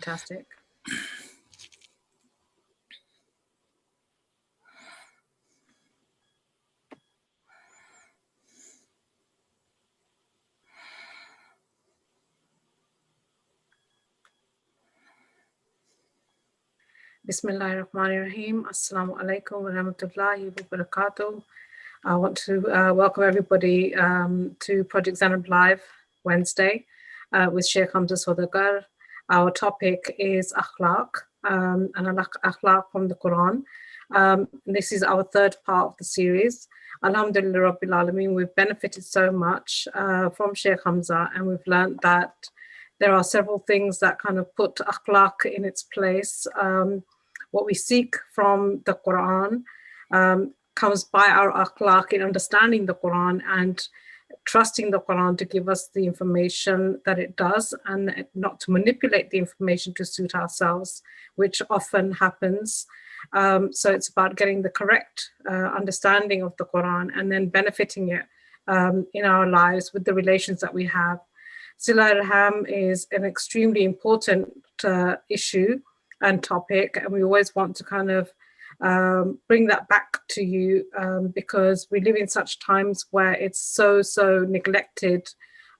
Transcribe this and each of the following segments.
Fantastic. Bismillahirrahmanirrahim. Assalamu alaikum wa rahmatullahi wa barakatuh. I want to welcome everybody to Project Zainab Live Wednesday with Shaykh Hamza Sodagar. Our topic is Akhlaq and Akhlaq from the Quran. This is our third part of the series. Alhamdulillah Rabbil Alameen, we've benefited so much from Shaykh Hamza, and we've learned that there are several things that kind of put Akhlaq in its place. What we seek from the Quran comes by our Akhlaq in understanding the Quran and trusting the Quran to give us the information that it does, and not to manipulate the information to suit ourselves, which often happens. So it's about getting the correct understanding of the Quran and then benefiting it in our lives with the relations that we have. Sila Raham is an extremely important issue and topic, and we always want to kind of bring that back to you because we live in such times where it's so neglected,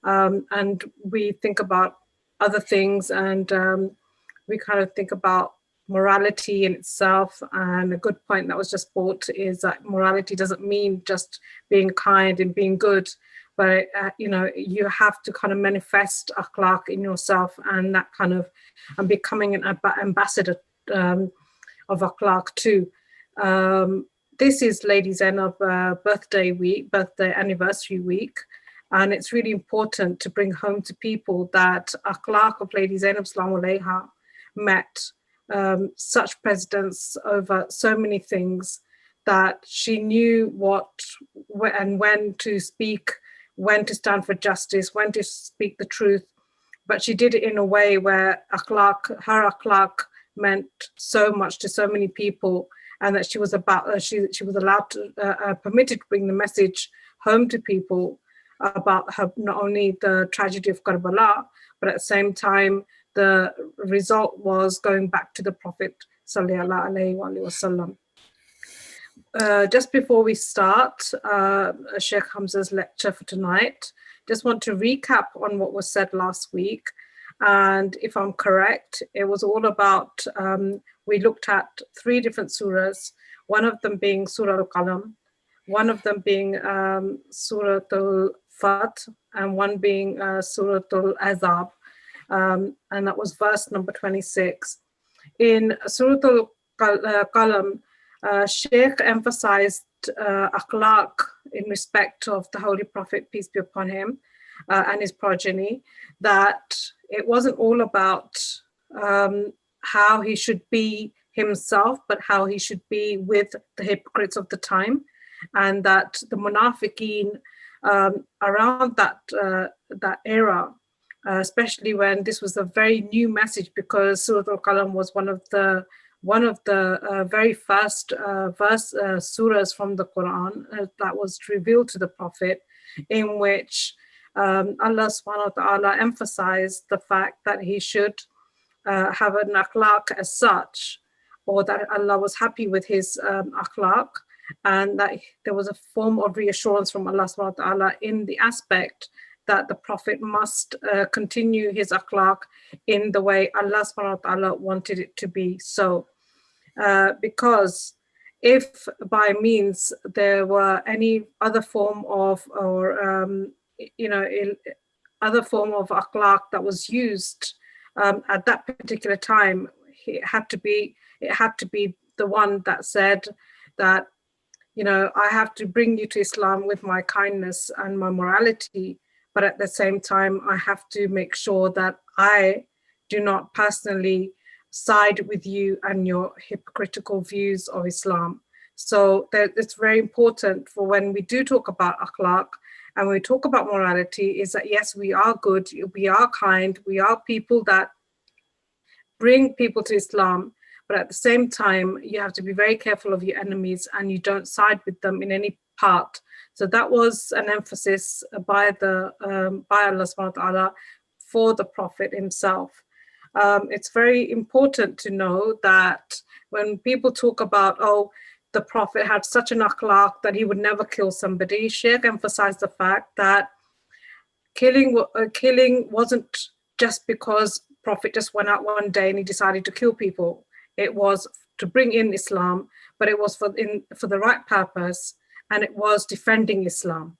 and we think about other things, and we kind of think about morality in itself. And a good point that was just brought is that morality doesn't mean just being kind and being good, but you have to kind of manifest akhlaq in yourself, and that kind of and becoming an ambassador of akhlaq too. This is Lady Zainab birthday anniversary week, and it's really important to bring home to people that akhlaq of Lady Zainab Salamu Alayha met such precedence over so many things, that she knew what and when to speak, when to stand for justice, when to speak the truth. But she did it in a way where her akhlaq meant so much to so many people, and that she was allowed to permitted to bring the message home to people about her, not only the tragedy of Karbala, but at the same time the result was going back to the Prophet sallallahu alaihi wasallam. Just before we start Shaykh Hamza's lecture for tonight, just want to recap on what was said last week. And if I'm correct, it was all about, we looked at 3 different surahs, one of them being Surah Al-Qalam, one of them being Surah Al-Fat, and one being Surah Al-Azab. And that was verse number 26. In Surah Al-Qalam, Shaykh emphasized akhlaq in respect of the Holy Prophet, peace be upon him, and his progeny, that it wasn't all about how he should be himself, but how he should be with the hypocrites of the time, and that the munafiqeen around that era, especially when this was a very new message, because Surah Al-Qalam was one of the very first surahs from the Quran that was revealed to the Prophet, in which Allah subhanahu wa ta'ala emphasized the fact that he should have an akhlaq as such, or that Allah was happy with his akhlaq, and that there was a form of reassurance from Allah subhanahu wa ta'ala in the aspect that the Prophet must continue his akhlaq in the way Allah subhanahu wa ta'ala wanted it to be so. Because if by means there were any other form of, other form of akhlaq that was used at that particular time, it had to be the one that said that, I have to bring you to Islam with my kindness and my morality, but at the same time, I have to make sure that I do not personally side with you and your hypocritical views of Islam. So it's very important for when we do talk about akhlaq and we talk about morality, is that yes, we are good, we are kind, we are people that bring people to Islam, but at the same time, you have to be very careful of your enemies and you don't side with them in any part. So that was an emphasis by Allah subhanahu wa ta'ala for the Prophet himself. It's very important to know that when people talk about, oh, the Prophet had such an akhlaq that he would never kill somebody, Shaykh emphasized the fact that killing wasn't just because Prophet just went out one day and he decided to kill people. It was to bring in Islam, but it was for the right purpose, and it was defending Islam.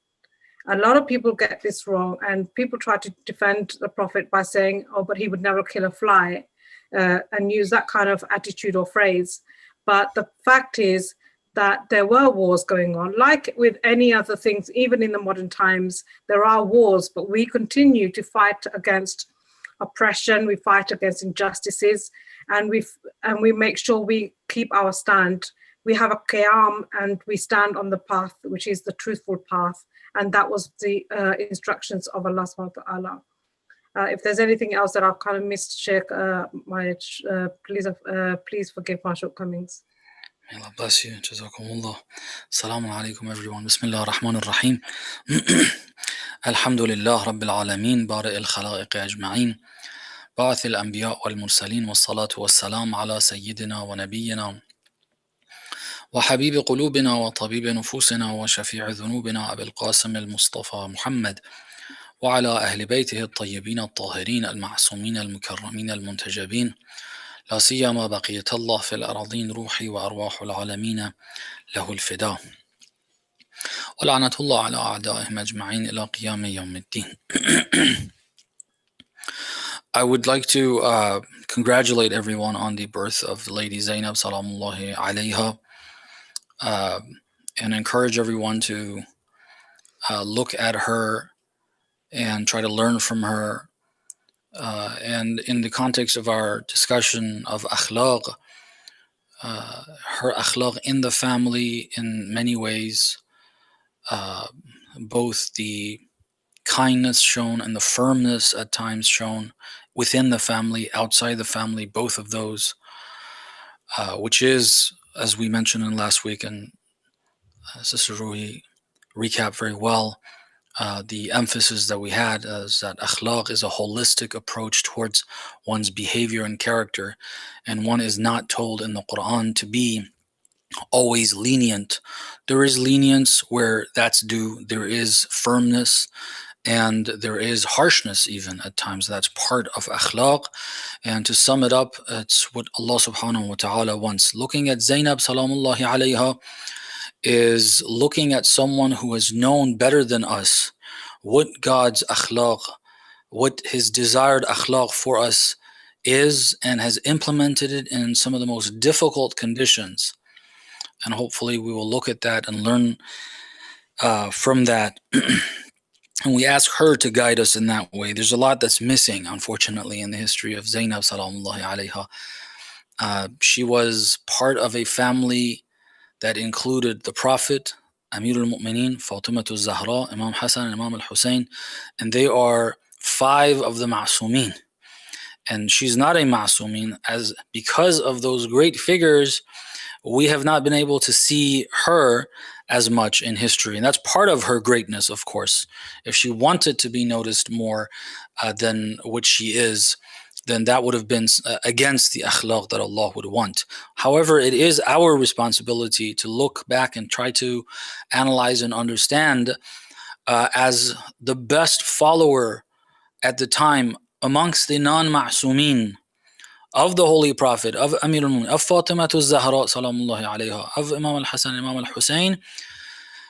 A lot of people get this wrong, and people try to defend the Prophet by saying, oh, but he would never kill a fly, and use that kind of attitude or phrase. But the fact is that there were wars going on. Like with any other things, even in the modern times, there are wars, but we continue to fight against oppression, we fight against injustices, and we make sure we keep our stand. We have a qiyam, and we stand on the path, which is the truthful path. And that was the instructions of Allah subhanahu wa ta'ala. If there's anything else that I've kind of missed, Sheikh, please forgive my shortcomings. May Allah bless you. Jazakumullah. Assalamu alaikum everyone. Bismillah ar-Rahman ar-Rahim. Alhamdulillah Rabbil Alameen. Bari al-Khalaiq ajma'in. Ba'ath al-Anbiya wal-Mursaleen. Wassalatu wassalam ala Sayyidina wa Nabiyyina. وحبيب قلوبنا وطبيب نفوسنا وشفيع ذنوبنا أبي القاسم المصطفى محمد وعلى أهل بيته الطيبين الطاهرين المعصومين المكرمين المنتجبين لا سيما بقية الله في الأراضين روحي وأرواح العالمين له الفداء ولعنة الله على أعدائهم أجمعين إلى قيام يوم الدين. I would like to congratulate everyone on the birth of Lady Zainab salamullahi alayha. And encourage everyone to look at her and try to learn from her. And in the context of our discussion of akhlaq, her akhlaq in the family in many ways, both the kindness shown and the firmness at times shown within the family, outside the family, both of those, which is, as we mentioned in last week, and Sister Ruhi recapped very well, the emphasis that we had is that akhlaq is a holistic approach towards one's behavior and character, and one is not told in the Quran to be always lenient. There is lenience where that's due. There is firmness, and there is harshness even at times. That's part of akhlaq. And to sum it up, it's what Allah subhanahu wa ta'ala wants. Looking at Zainab salamullahi alayha is looking at someone who has known better than us what God's akhlaq, what his desired akhlaq for us is, and has implemented it in some of the most difficult conditions. And hopefully we will look at that and learn from that. And we ask her to guide us in that way. There's a lot that's missing, unfortunately, in the history of Zainab salamullahi alayha. She was part of a family that included the Prophet, Amir al-Mu'mineen, Fatima al-Zahra, Imam Hassan, and Imam al-Hussein, and they are 5 of the ma'sumin. And she's not a ma'sumin, as because of those great figures, we have not been able to see her as much in history. And that's part of her greatness, of course. If she wanted to be noticed more than what she is, then that would have been against the akhlaq that Allah would want. However, it is our responsibility to look back and try to analyze and understand as the best follower at the time amongst the non-ma'sumin of the Holy Prophet, of Amir al-Mu'minin, of Fatima al-Zahra salamullahi alayha, of Imam al-Hassan, Imam al-Hussein,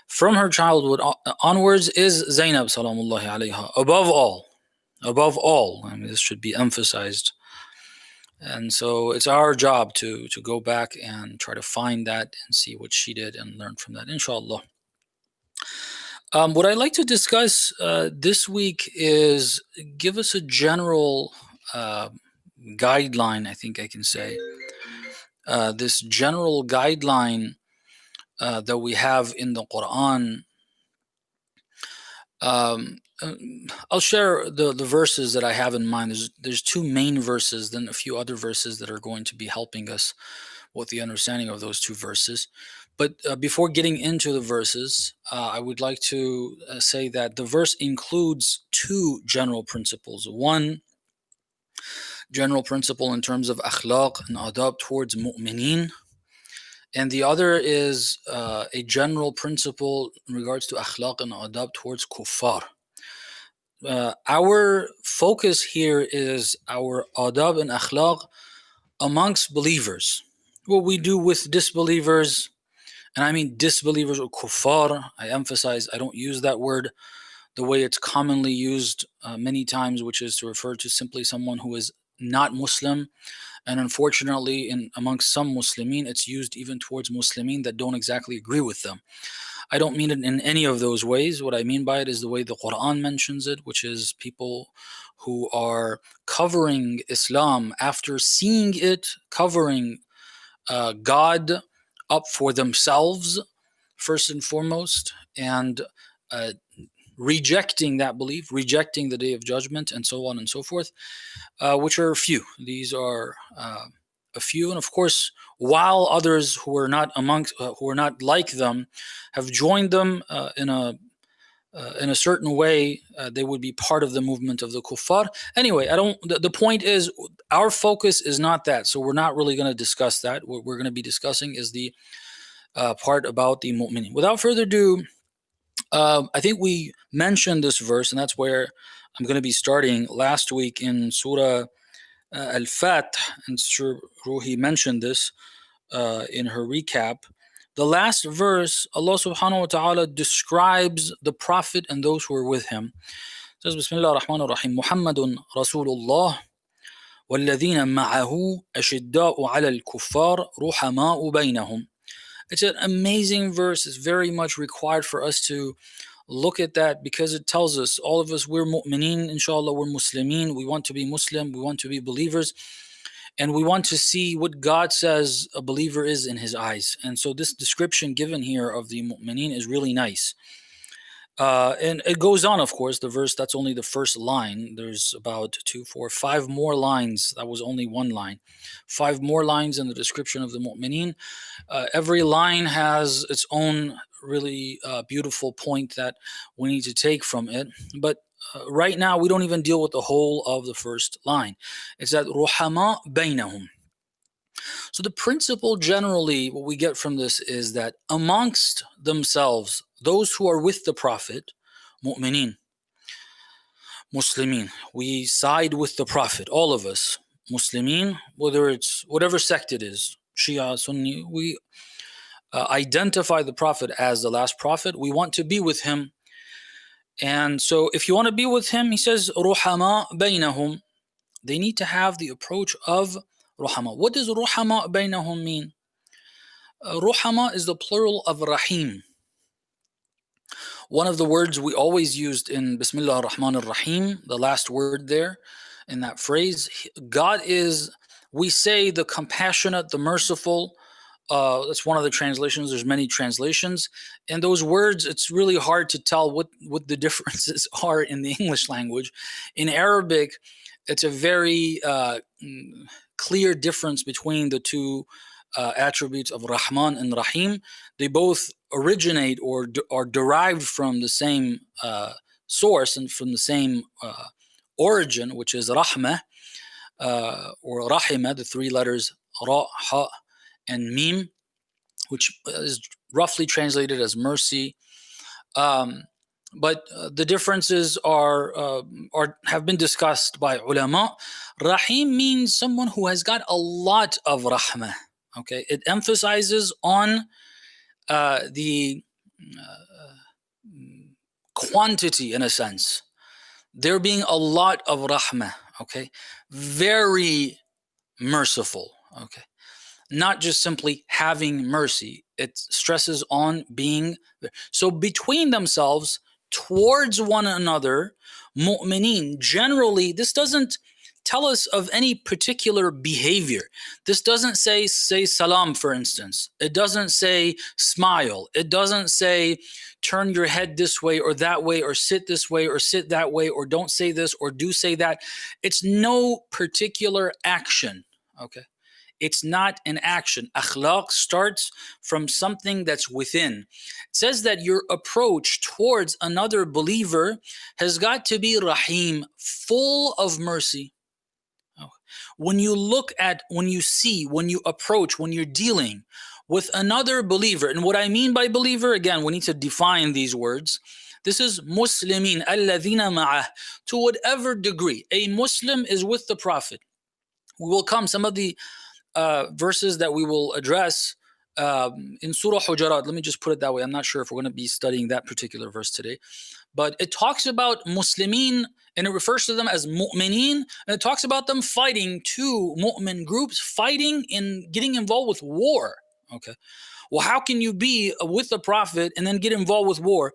from her childhood onwards is Zainab salamullahi alayha. Above all, I mean, this should be emphasized. And so it's our job to go back and try to find that and see what she did and learn from that, inshallah. What I'd like to discuss this week is give us a general guideline, I think I can say. This general guideline that we have in the Quran. I'll share the verses that I have in mind. There's 2 main verses, then a few other verses that are going to be helping us with the understanding of those 2 verses. But before getting into the verses, I would like to say that the verse includes 2 general principles. One, general principle in terms of akhlaq and adab towards mu'mineen. And the other is a general principle in regards to akhlaq and adab towards kuffar. Our focus here is our adab and akhlaq amongst believers. What we do with disbelievers, and I mean disbelievers or kuffar, I emphasize, I don't use that word the way it's commonly used many times, which is to refer to simply someone who is not Muslim. And unfortunately, amongst some Muslimin, it's used even towards Muslimin that don't exactly agree with them. I don't mean it in any of those ways. What I mean by it is the way the Quran mentions it, which is people who are covering Islam after seeing it, covering God up for themselves, first and foremost, and rejecting that belief, rejecting the Day of Judgment, and so on and so forth, which are few. These are a few, and of course, while others who are not who are not like them, have joined them in a certain way, they would be part of the movement of the kuffar. Anyway, the point is, our focus is not that, so we're not really going to discuss that. What we're going to be discussing is the part about the mu'minin. Without further ado, I think we mentioned this verse, and that's where I'm going to be starting last week in Surah Al-Fath, and Sir Ruhi mentioned this in her recap. The last verse, Allah subhanahu wa ta'ala describes the Prophet and those who are with him. It says, Bismillah ar-Rahman ar-Rahim, Muhammadun Rasulullah, وَالَّذِينَ مَعَهُ أَشِدَّاءُ عَلَى الْكُفَّارِ رُحَمَاءُ بَيْنَهُم. It's an amazing verse. It's very much required for us to look at that, because it tells us, all of us, we're mu'mineen, inshallah, we're Muslimin. We want to be Muslim. We want to be believers. And we want to see what God says a believer is in his eyes. And so this description given here of the mu'mineen is really nice. And it goes on, of course, the verse, that's only the first line. There's about 2, 4, 5 more lines. That was only one line. 5 more lines in the description of the mu'mineen. Every line has its own really beautiful point that we need to take from it. But right now, we don't even deal with the whole of the first line. It's that ruhama baynahum. So the principle generally, what we get from this is that amongst themselves, those who are with the Prophet, mu'mineen, Muslimin, we side with the Prophet, all of us, Muslimin, whether it's whatever sect it is, Shia, Sunni, we identify the Prophet as the last Prophet. We want to be with him. And so if you want to be with him, he says, ruhama baynahum. They need to have the approach of ruhama. What does ruhama baynahum mean? Ruhama is the plural of rahim. One of the words we always used in Bismillah ar-Rahman ar-Rahim, the last word there in that phrase, God is, we say, the compassionate, the merciful. That's one of the translations. There's many translations. And those words, it's really hard to tell what the differences are in the English language. In Arabic, it's a very clear difference between the two attributes of Rahman and Rahim. They both originate or are derived from the same source and from the same origin, which is Rahmah or Rahimah, the 3 letters Ra, Ha, and Mim, which is roughly translated as mercy. But the differences have been discussed by ulama. Rahim means someone who has got a lot of rahmah. Okay, it emphasizes on the quantity, in a sense. There being a lot of rahmah. Okay, very merciful. Okay, not just simply having mercy. It stresses on being there. So between themselves, towards one another, mu'mineen, generally, this doesn't tell us of any particular behavior. This doesn't say salam, for instance. It doesn't say smile. It doesn't say turn your head this way or that way, or sit this way or sit that way, or don't say this or do say that. It's no particular action, okay? It's not an action. Akhlaq starts from something that's within. It says that your approach towards another believer has got to be rahim, full of mercy. When you look at, when you see, when you approach, when you're dealing with another believer, and what I mean by believer, again, we need to define these words. This is Muslimin, alladhina ma'ah, to whatever degree. A Muslim is with the Prophet. We will come, some of the verses that we will address in Surah Hujarat, let me just put it that way. I'm not sure if we're going to be studying that particular verse today, but it talks about Muslimin and it refers to them as mu'mineen, and it talks about them fighting, two mu'min groups fighting and getting involved with war. Okay. Well, how can you be with the Prophet and then get involved with war?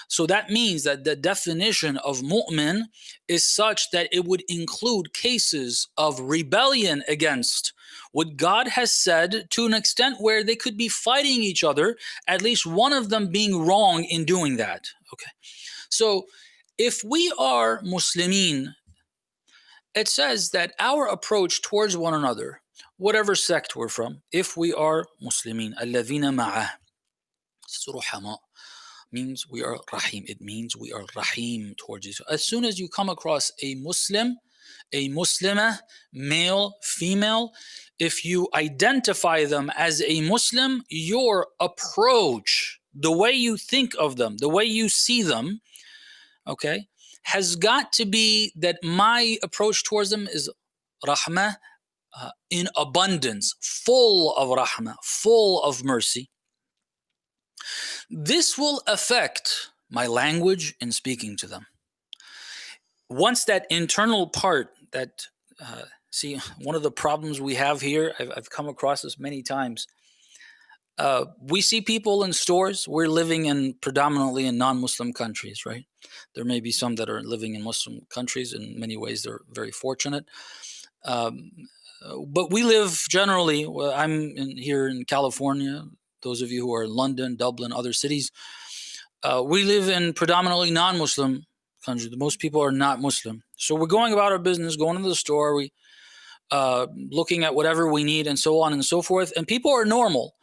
So that means that the definition of mu'min is such that it would include cases of rebellion against what God has said, to an extent where they could be fighting each other, at least one of them being wrong in doing that. Okay. So if we are Muslimin, it says that our approach towards one another, whatever sect we're from, if we are Muslimin, alladhina ma'ah, ruhama, means we are rahim. It means we are rahim towards you. As soon as you come across a Muslim, a Muslimah, male, female, if you identify them as a Muslim, your approach, the way you think of them, the way you see them, okay, has got to be that my approach towards them is rahmah, in abundance, full of rahmah, full of mercy. This will affect my language in speaking to them. Once that internal part, that see, one of the problems we have here, I've come across this many times. We see people in stores. We're living in predominantly in non-Muslim countries, right? There may be some that are living in Muslim countries. In many ways, they're very fortunate. But we live generally, well, I'm here in California. Those of you who are in London, Dublin, other cities, we live in predominantly non-Muslim countries. Most people are not Muslim. So we're going about our business, going to the store, we looking at whatever we need and so on and so forth. And people are normal.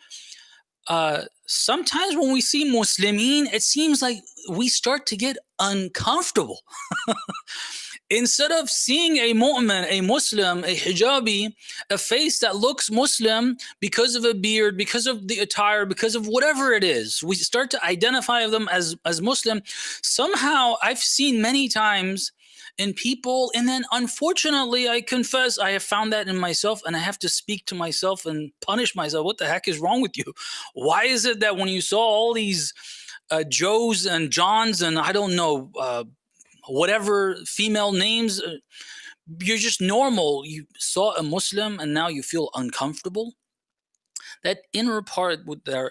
Sometimes when we see Muslimin, it seems like we start to get uncomfortable. Instead of seeing a mu'min, a Muslim, a hijabi, a face that looks Muslim because of a beard, because of the attire, because of whatever it is, we start to identify them as Muslim. Somehow I've seen many times in people, and then unfortunately, I confess, I have found that in myself, and I have to speak to myself and punish myself. What the heck is wrong with you? Why is it that when you saw all these Joes and Johns and I don't know, whatever female names, you're just normal. You saw a Muslim and now you feel uncomfortable? That inner part with the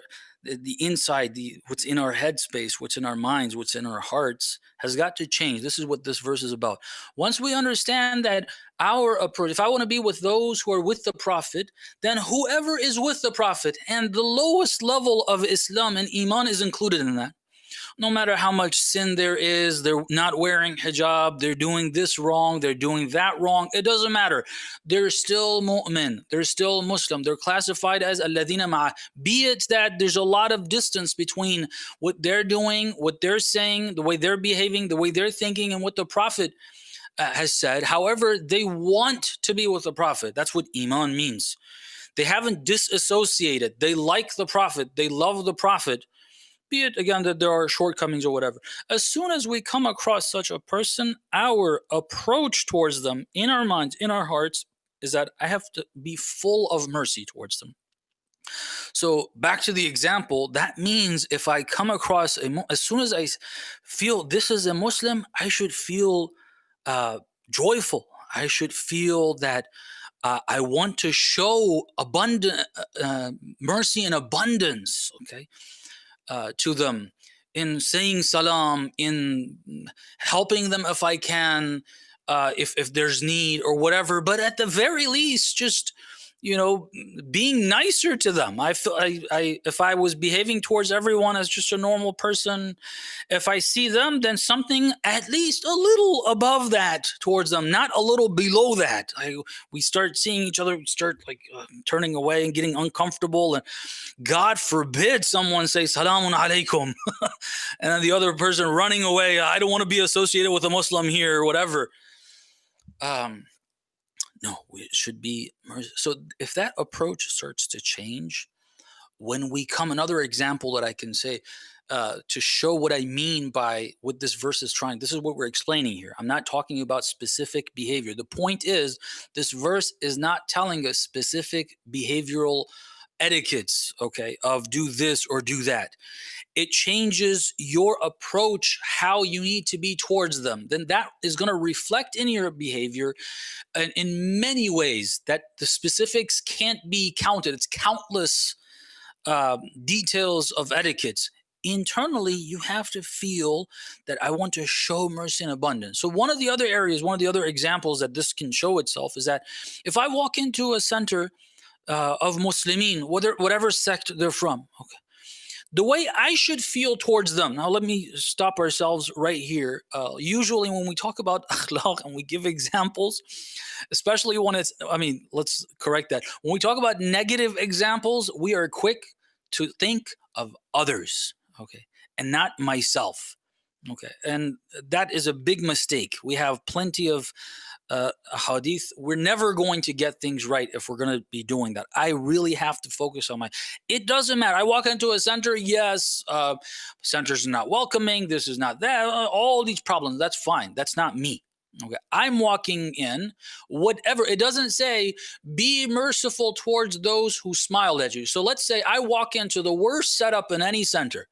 inside, what's in our headspace, what's in our minds, what's in our hearts has got to change. This is what this verse is about. Once we understand that our approach, if I want to be with those who are with the Prophet, then whoever is with the Prophet, and the lowest level of Islam and Iman is included in that. No matter how much sin there is, they're not wearing hijab, they're doing this wrong, they're doing that wrong, it doesn't matter. They're still mu'min, they're still Muslim, they're classified as alladhina ma'ah. Be it that there's a lot of distance between what they're doing, what they're saying, the way they're behaving, the way they're thinking, and what the Prophet has said. However, they want to be with the Prophet. That's what Iman means. They haven't disassociated. They like the Prophet, they love the Prophet. Be it, again, that there are shortcomings or whatever. As soon as we come across such a person, our approach towards them, in our minds, in our hearts, is that I have to be full of mercy towards them. So back to the example, that means if I come across, as soon as I feel this is a Muslim, I should feel joyful. I should feel that I want to show abundant mercy and abundance, okay? To them, in saying salam, in helping them if I can, if there's need or whatever. But at the very least, just, being nicer to them. I feel if I was behaving towards everyone as just a normal person, if I see them, then something at least a little above that towards them, not a little below that. We start seeing each other, start turning away and getting uncomfortable, and God forbid someone say salamun alaikum, and then the other person running away. I don't want to be associated with a Muslim here or whatever. No, it should be mercy. So if that approach starts to change, when we come, another example that I can say to show what I mean by what this verse is trying, this is what we're explaining here. I'm not talking about specific behavior. The point is, this verse is not telling us specific behavioral etiquettes, okay, of do this or do that. It changes your approach, how you need to be towards them. Then that is going to reflect in your behavior in many ways that the specifics can't be counted. It's countless details of etiquettes. Internally, you have to feel that I want to show mercy and abundance. So one of the other areas, one of the other examples that this can show itself is that if I walk into a center of Muslimin, whatever sect they're from, okay, the way I should feel towards them. Now, let me stop ourselves right here. Usually, when we talk about akhlaq and we give examples, especially when it's, I mean, let's correct that. When we talk about negative examples, we are quick to think of others, okay, and not myself. Okay, and that is a big mistake. We have plenty of hadith. We're never going to get things right if we're going to be doing that. I really have to focus on my. It doesn't matter. I walk into a center. Yes, centers are not welcoming. This is not that. All these problems. That's fine. That's not me. Okay, I'm walking in. Whatever. It doesn't say be merciful towards those who smiled at you. So let's say I walk into the worst setup in any center.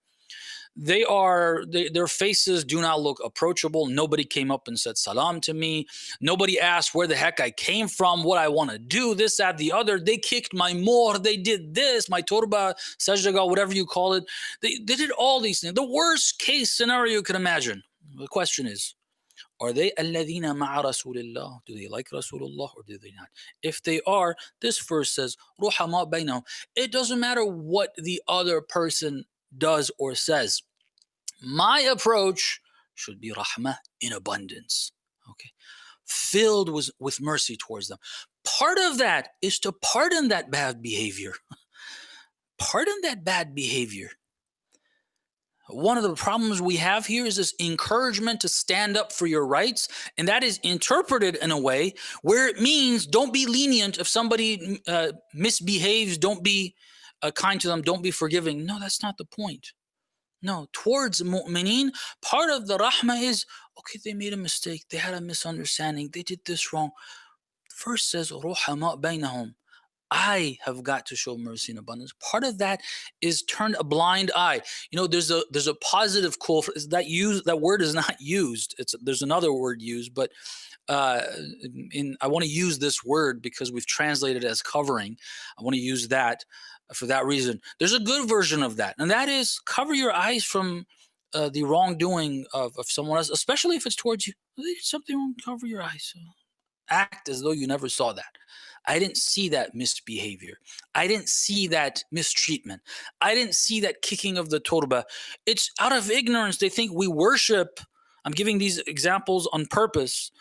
Their faces do not look approachable. Nobody came up and said salam to me. Nobody asked where the heck I came from, what I want to do, this, that, the other. They kicked my more. They did this, my turba, sajdaga, whatever you call it. They did all these things. The worst case scenario you can imagine. The question is, are they alladhina ma'a rasulillah? Do they like Rasulullah or do they not? If they are, this verse says, ruhama bainahum. It doesn't matter what the other person does or says. My approach should be rahmah in abundance, okay, filled with mercy towards them. Part of that is to pardon that bad behavior. Pardon that bad behavior. One of the problems we have here is this encouragement to stand up for your rights, and that is interpreted in a way where it means don't be lenient if somebody misbehaves, don't be kind to them, don't be forgiving. No, that's not the point. No, towards mu'mineen, part of the rahmah is, okay, they made a mistake, they had a misunderstanding, they did this wrong. The verse says, ruhama bainahum. I have got to show mercy and abundance. Part of that is turn a blind eye. You know, there's a positive quote that word is not used. There's another word used, but I want to use this word because we've translated it as covering. I want to use that for that reason. There's a good version of that, and that is cover your eyes from the wrongdoing of someone else, especially if it's towards you. There's something wrong, cover your eyes. Act as though you never saw that. I didn't see that misbehavior. I didn't see that mistreatment. I didn't see that kicking of the turba. It's out of ignorance. They think we worship. I'm giving these examples on purpose.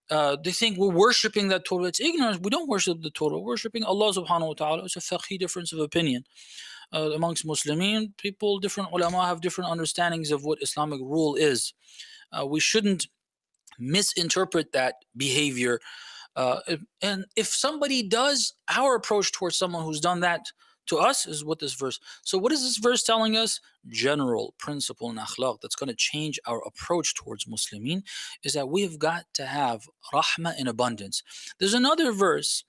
They think we're worshiping that turba. It's ignorance. We don't worship the turba. We're worshiping Allah subhanahu wa ta'ala. It's a fiqhi difference of opinion. Amongst Muslimin, people, different ulama have different understandings of what Islamic rule is. We shouldn't misinterpret that behavior. And if somebody does, our approach towards someone who's done that to us is what this verse. So what is this verse telling us? General principle in akhlaq that's going to change our approach towards Muslimin is that we've got to have rahmah in abundance. There's another verse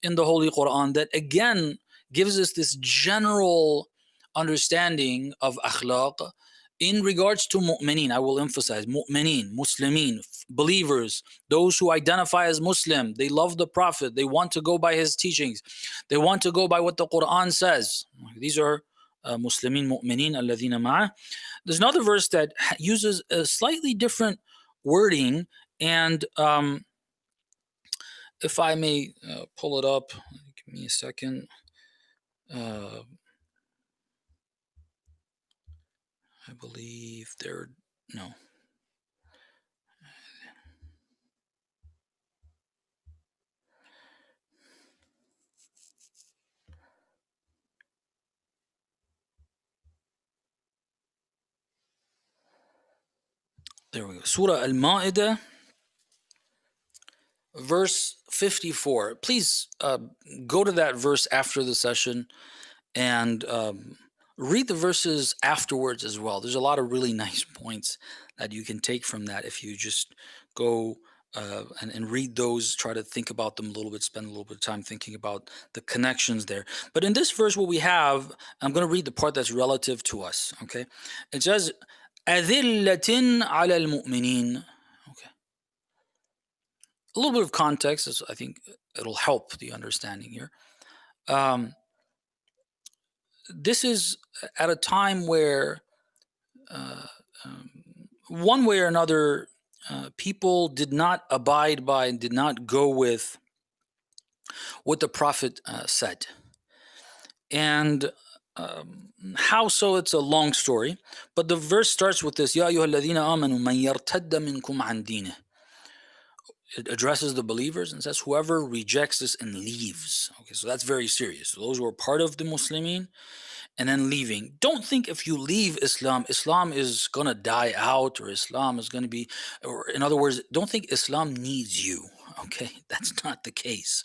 in the Holy Quran that again gives us this general understanding of akhlaq in regards to mu'mineen. I will emphasize mu'mineen, Muslimin, believers, those who identify as Muslim. They love the Prophet. They want to go by his teachings. They want to go by what the Quran says. These are Muslimin, mu'mineen, alladhina ma'ah. There's another verse that uses a slightly different wording, and if I may pull it up, give me a second. I believe no. There we go. Surah Al-Ma'idah, verse 54. Please go to that verse after the session and read the verses afterwards as well. There's a lot of really nice points that you can take from that if you just go and read those, try to think about them a little bit, spend a little bit of time thinking about the connections there. But in this verse, what we have, I'm going to read the part that's relative to us. Okay, it says, أذلة على المؤمنين. Okay, a little bit of context, I think it'll help the understanding here. This is at a time where one way or another, people did not abide by and did not go with what the Prophet said. And how so? It's a long story. But the verse starts with this, يَا أَيُّهَا الَّذِينَ آمَنُوا مَنْ يَرْتَدَّ مِنْكُمْ عَنْ دِينِهِ. It addresses the believers and says, whoever rejects this and leaves. Okay, so that's very serious. So those who are part of the Muslimin and then leaving. Don't think if you leave Islam, Islam is going to die out, or Islam is going to be, or in other words, don't think Islam needs you. Okay, that's not the case.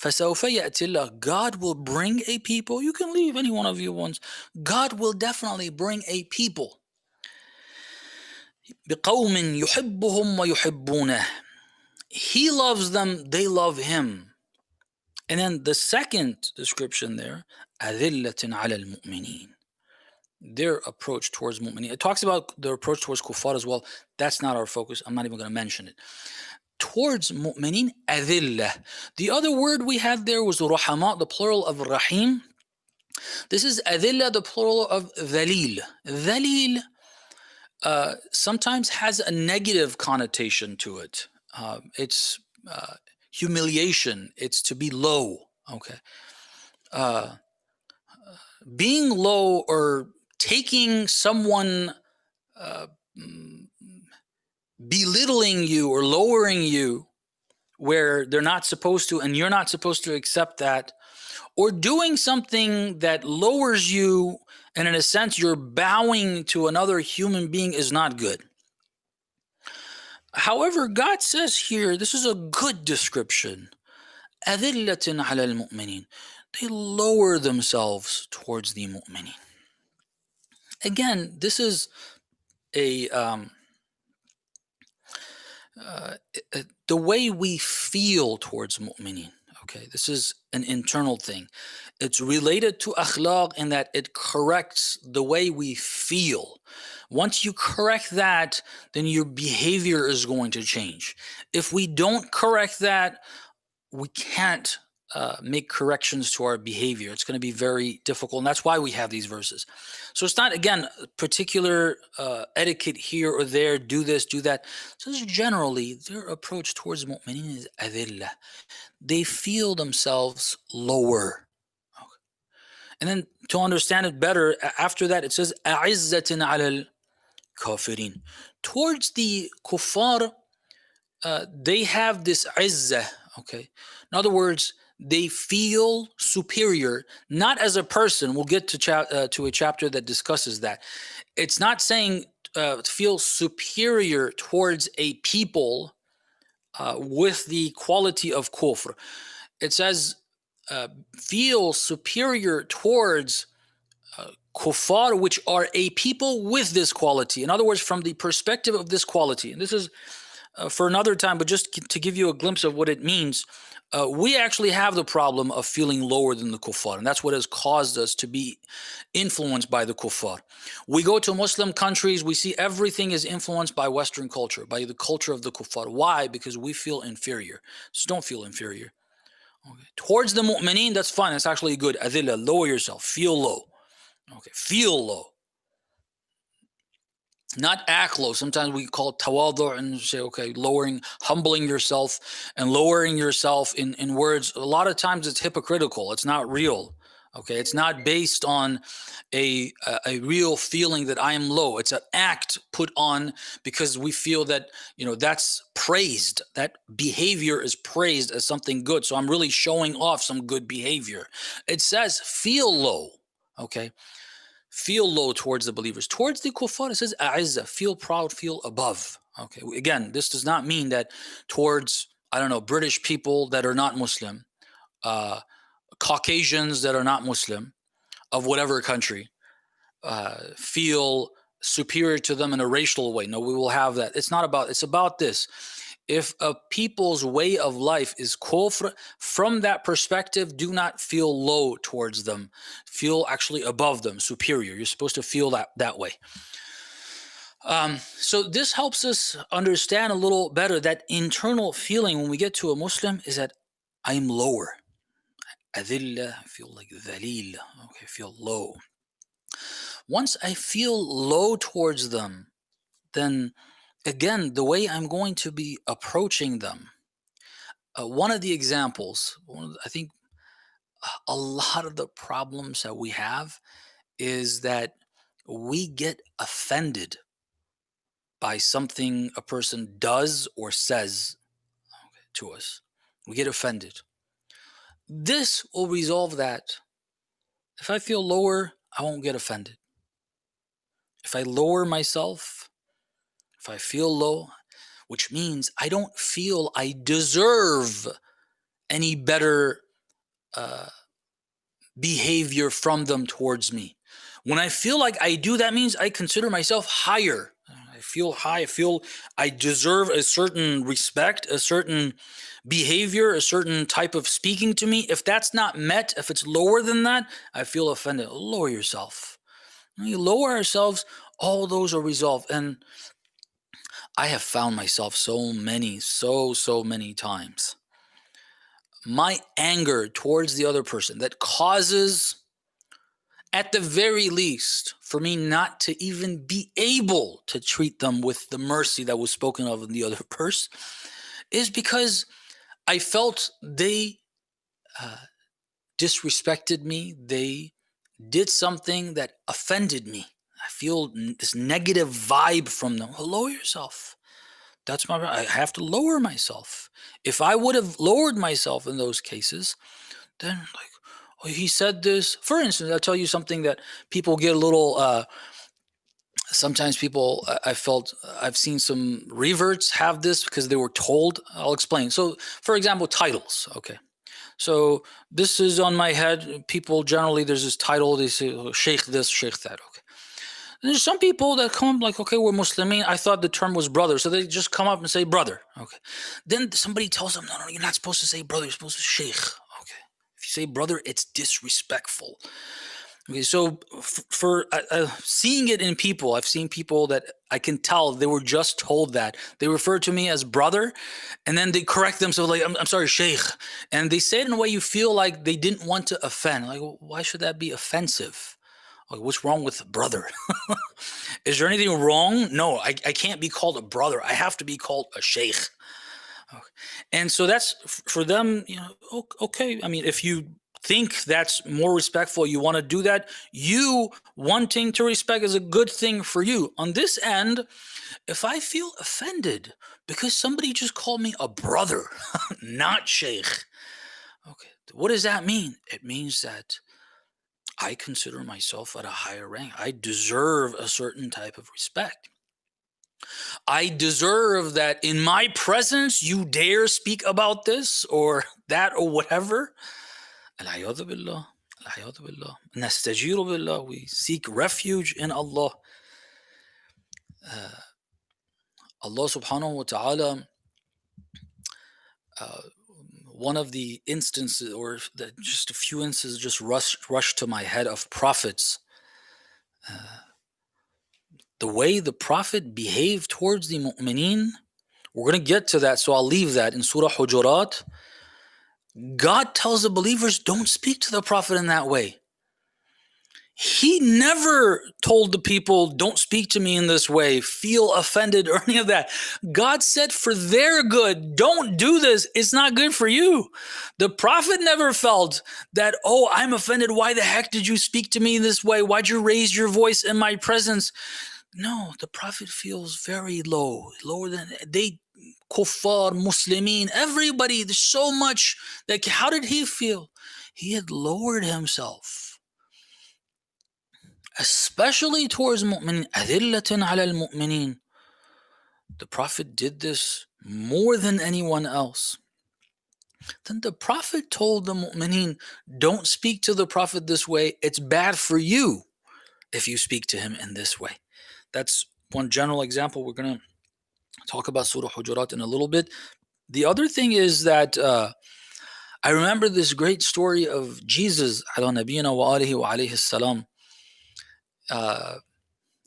فَسَوْفَ يَأْتِ اللَّهُ. God will bring a people. You can leave any one of you once. God will definitely bring a people. بِقَوْمٍ يُحِبُّهُمْ وَيُحِبُّونَهُ. He loves them, they love him. And then the second description there, أَذِلَّةٍ عَلَى الْمُؤْمِنِينَ. Their approach towards mu'mineen. It talks about their approach towards kuffar as well. That's not our focus. I'm not even going to mention it. Towards mu'mineen, أَذِلَّة. The other word we had there was ruhama, the plural of rahim. This is أَذِلَّة, the plural of dhalil. Dhalil sometimes has a negative connotation to it. It's humiliation. It's to be low. Okay. Being low or taking someone, belittling you or lowering you where they're not supposed to, and you're not supposed to accept that, or doing something that lowers you, and in a sense you're bowing to another human being, is not good. However, God says here, this is a good description. أَذِلَّةٍ عَلَى الْمُؤْمِنِينَ. They lower themselves towards the mu'mineen. Again, this is the way we feel towards mu'mineen. Okay, this is an internal thing. It's related to akhlaq in that it corrects the way we feel. Once you correct that, then your behavior is going to change. If we don't correct that, we can't make corrections to our behavior. It's going to be very difficult, and that's why we have these verses. So it's not, again, particular etiquette here or there, do this, do that. So generally, their approach towards mu'mineen is adillah. They feel themselves lower. Okay. And then to understand it better, after that it says a'izzatin ala al-kafirin. Towards the kuffar, they have this izzah. Okay. In other words, they feel superior, not as a person. We'll get to a chapter that discusses that. It's not saying feel superior towards a people with the quality of kufr. It says feel superior towards kuffar, which are a people with this quality. In other words, from the perspective of this quality. And this is for another time, but just to give you a glimpse of what it means, we actually have the problem of feeling lower than the kuffar, and that's what has caused us to be influenced by the kuffar. We go to Muslim countries, we see everything is influenced by Western culture, by the culture of the kuffar. Why? Because we feel inferior. So don't feel inferior. Okay. Towards the mu'mineen, that's fine. It's actually good. Adillah, lower yourself. Feel low. Okay, feel low. Not act low. Sometimes we call it tawadu and say, okay, lowering, humbling yourself and lowering yourself in words. A lot of times it's hypocritical. It's not real. Okay, it's not based on a real feeling that I am low. It's an act put on because we feel that, that's praised. That behavior is praised as something good. So I'm really showing off some good behavior. It says feel low. Okay. Feel low towards the believers. Towards the kuffar, it says a'izza, feel proud, feel above. Okay. Again, this does not mean that towards I don't know, British people that are not Muslim, Caucasians that are not Muslim, of whatever country, feel superior to them in a racial way. No, we will have that. It's not about, it's about this. If a people's way of life is kufr, from that perspective, do not feel low towards them. Feel actually above them, superior. You're supposed to feel that way. So this helps us understand a little better that internal feeling when we get to a Muslim is that I'm lower. Adilla, I feel like dhalil. Okay, I feel low. Once I feel low towards them, then again, the way I'm going to be approaching them. One of the examples, I think a lot of the problems that we have is that we get offended by something a person does or says to us. We get offended. This will resolve that. If I feel lower, I won't get offended. If I lower myself, if I feel low, which means I don't feel I deserve any better behavior from them towards me. When I feel like I do, that means I consider myself higher. I feel high. I feel I deserve a certain respect, a certain behavior, a certain type of speaking to me. If that's not met, if it's lower than that, I feel offended. Lower yourself. When you lower ourselves, all those are resolved. And I have found myself so many times. My anger towards the other person that causes, at the very least, for me not to even be able to treat them with the mercy that was spoken of in the other person, is because I felt they disrespected me. They did something that offended me. I feel this negative vibe from them. Well, lower yourself. I have to lower myself. If I would have lowered myself in those cases, then like, oh, he said this. For instance, I'll tell you something that people get a little, sometimes people, I've seen some reverts have this because they were told. I'll explain. So, for example, titles. Okay. So this is on my head. People generally, there's this title. They say, oh, Shaykh this, Shaykh that. Okay. And there's some people that come like, okay, we're Muslimin. I thought the term was brother. So they just come up and say brother. Okay. Then somebody tells them, no, you're not supposed to say brother. You're supposed to Shaykh. Okay. If you say brother, it's disrespectful. Okay. So for seeing it in people, I've seen people that I can tell they were just told that. They refer to me as brother, and then they correct themselves like, I'm sorry, Shaykh. And they say it in a way you feel like they didn't want to offend. Like, well, why should that be offensive? Like, what's wrong with brother? Is there anything wrong? No, I can't be called a brother. I have to be called a sheikh. Okay. And so that's for them, okay. I mean, if you think that's more respectful, you want to do that, you wanting to respect is a good thing for you. On this end, if I feel offended because somebody just called me a brother, not sheikh, okay, what does that mean? It means that I consider myself at a higher rank. I deserve a certain type of respect. I deserve that in my presence you dare speak about this or that or whatever. Al-ayadu billah. Al-ayadu billah. Nastajiru billah. We seek refuge in Allah. Allah subhanahu wa ta'ala, one of the instances, or just a few instances just rush to my head of prophets. The way the Prophet behaved towards the mu'mineen, we're going to get to that, so I'll leave that in Surah Hujurat. God tells the believers, don't speak to the Prophet in that way. He never told the people, don't speak to me in this way, feel offended or any of that. God said for their good, don't do this. It's not good for you. The Prophet never felt that, oh, I'm offended. Why the heck did you speak to me this way? Why'd you raise your voice in my presence? No, the Prophet feels very low, lower than they, kuffar, Muslimin, everybody. There's so much. Like, how did he feel? He had lowered himself, especially towards mu'minin. Adillatin ala al-mu'minin. The Prophet did this more than anyone else. Then the Prophet told the mu'mineen, don't speak to the Prophet this way. It's bad for you if you speak to him in this way. That's one general example. We're going to talk about Surah Hujurat in a little bit. The other thing is that I remember this great story of Jesus, ala nabiyina wa alihi wa alayhi salam.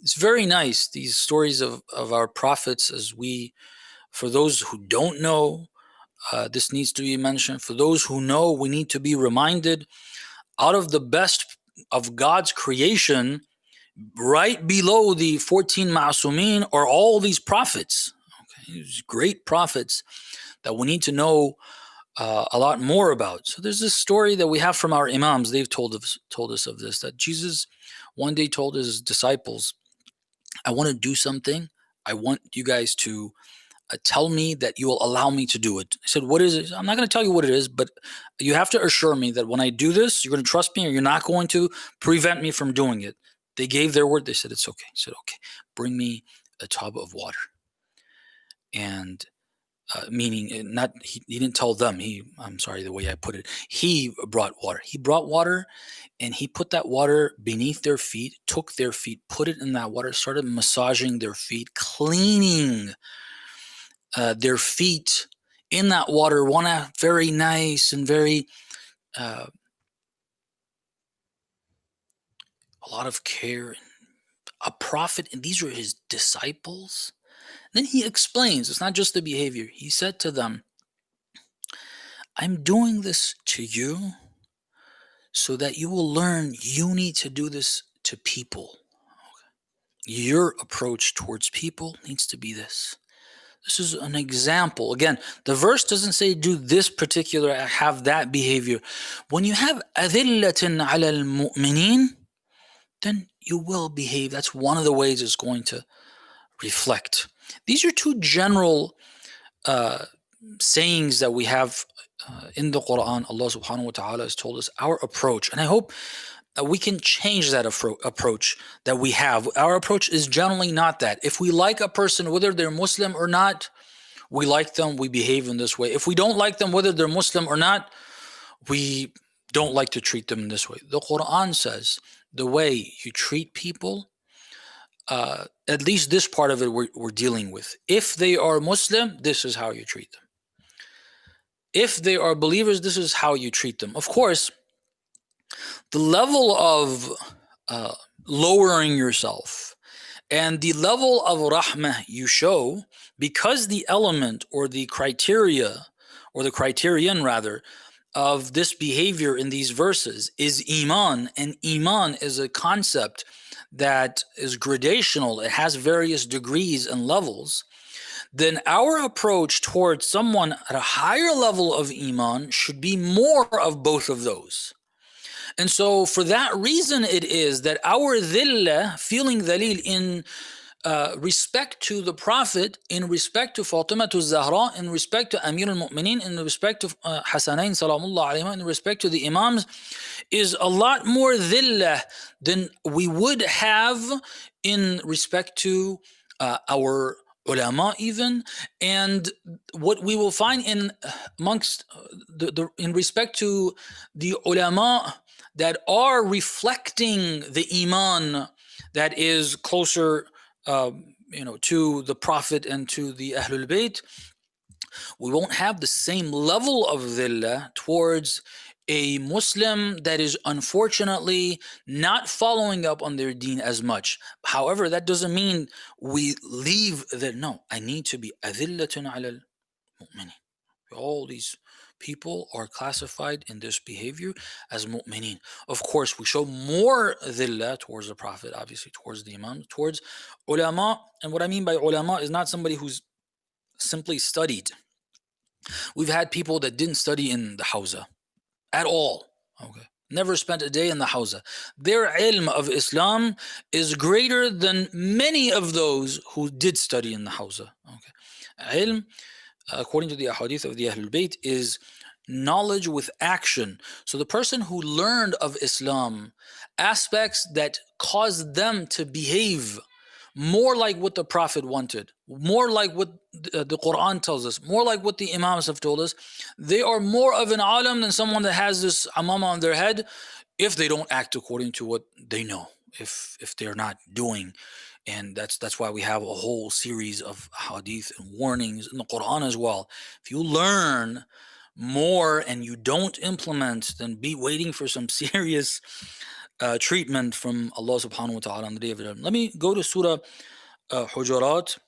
It's very nice, these stories of our prophets, for those who don't know, this needs to be mentioned. For those who know, we need to be reminded. Out of the best of God's creation, right below the 14 ma'asumin are all these prophets. Okay, these great prophets that we need to know a lot more about. So there's this story that we have from our imams. They've told us of this, that Jesus one day told his disciples, I want to do something. I want you guys to tell me that you will allow me to do it. I said, what is it? I'm not going to tell you what it is, but you have to assure me that when I do this, you're going to trust me, or you're not going to prevent me from doing it. They gave their word. They said, it's okay. I said, okay, bring me a tub of water. And meaning, not he didn't tell them. I'm sorry, the way I put it. He brought water. He brought water, and he put that water beneath their feet, took their feet, put it in that water, started massaging their feet, cleaning their feet in that water, very nice and very a lot of care. A prophet, and these are his disciples. Then he explains, it's not just the behavior. He said to them, I'm doing this to you so that you will learn you need to do this to people. Okay. Your approach towards people needs to be this. This is an example. Again, the verse doesn't say do this particular, have that behavior. When you have أَذِلَّةٍ عَلَى الْمُؤْمِنِينَ, then you will behave. That's one of the ways it's going to reflect. These are two general sayings that we have in the Quran. Allah subhanahu wa ta'ala has told us our approach. And I hope we can change that approach that we have. Our approach is generally not that. If we like a person, whether they're Muslim or not, we like them, we behave in this way. If we don't like them, whether they're Muslim or not, we don't like to treat them in this way. The Quran says the way you treat people, at least this part of it we're dealing with. If they are Muslim, this is how you treat them. If they are believers, this is how you treat them. Of course, the level of lowering yourself and the level of rahmah you show, because the element or the criteria, or the criterion rather, of this behavior in these verses is Iman, and Iman is a concept that is gradational. It has various degrees and levels. Then our approach towards someone at a higher level of Iman should be more of both of those. And so for that reason it is that our dhillah, feeling dhalil, in respect to the Prophet, in respect to Fatima Zahra, in respect to Amir al-Mu'mineen, in respect to Hasanain salamullah alayhim, in respect to the Imams, is a lot more dhillah than we would have in respect to our ulama even. And what we will find in amongst in respect to the ulama that are reflecting the Iman that is closer to the Prophet and to the Ahlul Bayt, we won't have the same level of dhillah towards a Muslim that is unfortunately not following up on their deen as much. However, that doesn't mean we leave that. No, I need to be adillatun ala al-mu'minin. All these people are classified in this behavior as mu'mineen. Of course, we show more dhillah towards the Prophet, obviously towards the Imam, towards ulama. And what I mean by ulama is not somebody who's simply studied. We've had people that didn't study in the Hawza at all. Okay. Never spent a day in the Hawza. Their ilm of Islam is greater than many of those who did study in the Hawza. Okay. Ilm, according to the ahadith of the Ahlul Bayt, is knowledge with action. So the person who learned of Islam aspects that caused them to behave more like what the Prophet wanted, more like what the Quran tells us, more like what the Imams have told us. They are more of an alim than someone that has this amama on their head if they don't act according to what they know, if they're not doing. And that's why we have a whole series of hadith and warnings in the Quran as well. If you learn more and you don't implement, then be waiting for some serious treatment from Allah subhanahu wa ta'ala on the day of judgment. Let me go to Surah Hujurat.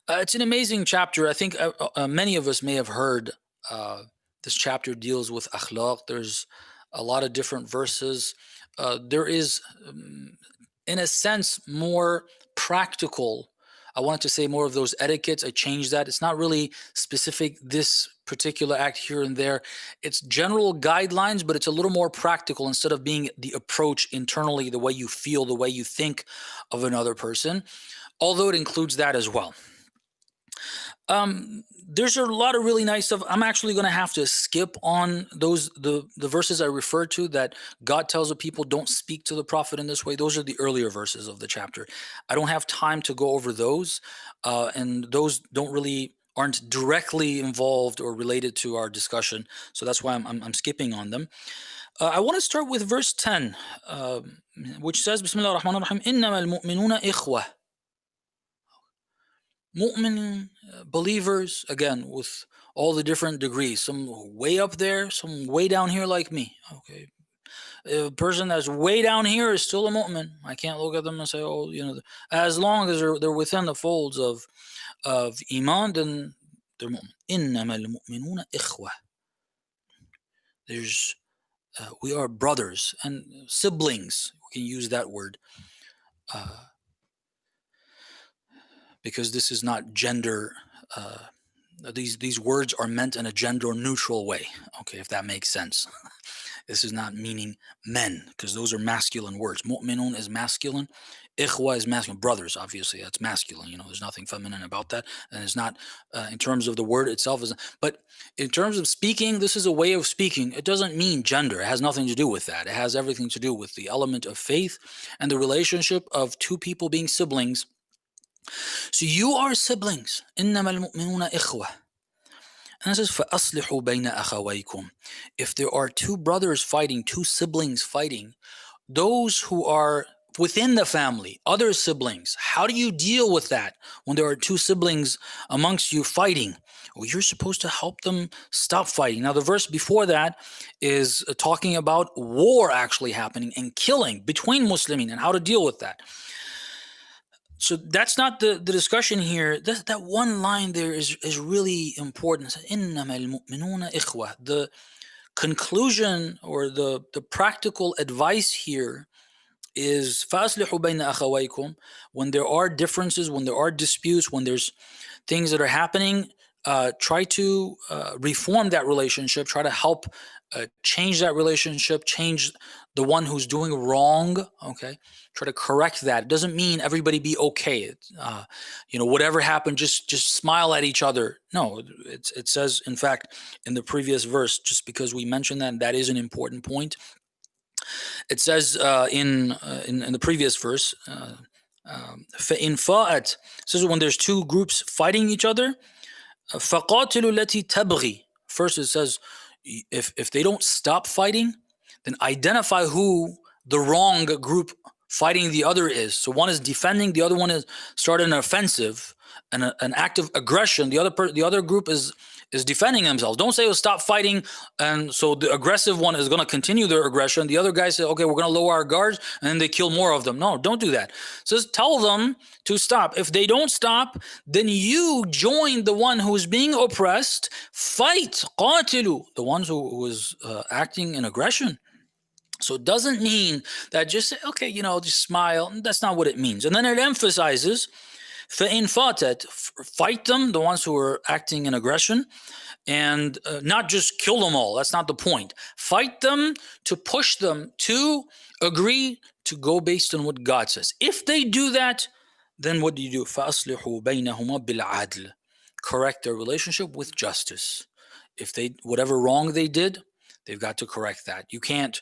It's an amazing chapter. I think many of us may have heard this chapter deals with akhlaq. There's a lot of different verses. There is, in a sense, more practical. I wanted to say more of those etiquettes. I changed that. It's not really specific, this particular act here and there. It's general guidelines, but it's a little more practical instead of being the approach internally, the way you feel, the way you think of another person, although it includes that as well. There's a lot of really nice stuff. I'm actually going to have to skip on those the verses I referred to that God tells the people don't speak to the Prophet in this way. Those are the earlier verses of the chapter. I don't have time to go over those, and those aren't directly involved or related to our discussion. So that's why I'm skipping on them. I want to start with verse 10, which says, Bismillah ar-Rahman ar-Rahim, إِنَّمَا الْمُؤْمِنُونَ إِخْوَةٌ. Mu'min, believers, again, with all the different degrees, some way up there, some way down here like me. Okay, a person that's way down here is still a mu'min. I can't look at them and say, oh, as long as they're within the folds of Iman, then they're mu'min. إِنَّمَا الْمُؤْمِنُونَ إِخْوَةٌ. There's, we are brothers and siblings. We can use that word. Because this is not gender, these words are meant in a gender neutral way, okay, if that makes sense. This is not meaning men, because those are masculine words. Mu'minun is masculine, ikhwa is masculine, brothers, obviously, that's masculine, there's nothing feminine about that, and it's not, in terms of the word itself, but in terms of speaking, this is a way of speaking. It doesn't mean gender, it has nothing to do with that. It has everything to do with the element of faith and the relationship of two people being siblings. So you are siblings. إِنَّمَا الْمُؤْمِنُونَ إِخْوَةٌ. And it says, فَأَصْلِحُوا بَيْنَ أَخَوَيْكُمْ. If there are two brothers fighting, two siblings fighting, those who are within the family, other siblings, how do you deal with that when there are two siblings amongst you fighting? Well, you're supposed to help them stop fighting. Now, the verse before that is talking about war actually happening and killing between Muslimin and how to deal with that. So that's not the discussion here. That one line there is really important. إِنَّمَا الْمُؤْمِنُونَ إِخْوَةٌ. The conclusion or the practical advice here is فَأَصْلِحُوا بَيْنَ أَخَوَيْكُمْ. When there are differences, when there are disputes, when there's things that are happening, try to reform that relationship, try to help change that relationship, change the one who's doing wrong, okay? Try to correct that. It doesn't mean everybody be okay. Whatever happened, just smile at each other. No, it says, in fact, in the previous verse, just because we mentioned that is an important point. It says in the previous verse, فَإِنْ فَاءَتْ, it says when there's two groups fighting each other, فَقَاتِلُوا الَّتِي تَبْغِي. First it says, if they don't stop fighting, then identify who the wrong group fighting the other is. So one is defending, the other one is starting an offensive, an act of aggression. The other group is defending themselves. Don't say, stop fighting, and so the aggressive one is going to continue their aggression. The other guy says, okay, we're going to lower our guards, and then they kill more of them. No, don't do that. So just tell them to stop. If they don't stop, then you join the one who is being oppressed. Fight, قاتلوا, the ones who is acting in aggression. So it doesn't mean that just say, okay, just smile. That's not what it means. And then it emphasizes, فَإِنْ فَاتَتْ, fight them, the ones who are acting in aggression, and not just kill them all. That's not the point. Fight them to push them to agree to go based on what God says. If they do that, then what do you do? فَأَصْلِحُوا بَيْنَهُمَا بِالْعَدْلِ. Correct their relationship with justice. If whatever wrong they did, They've got to correct that. You can't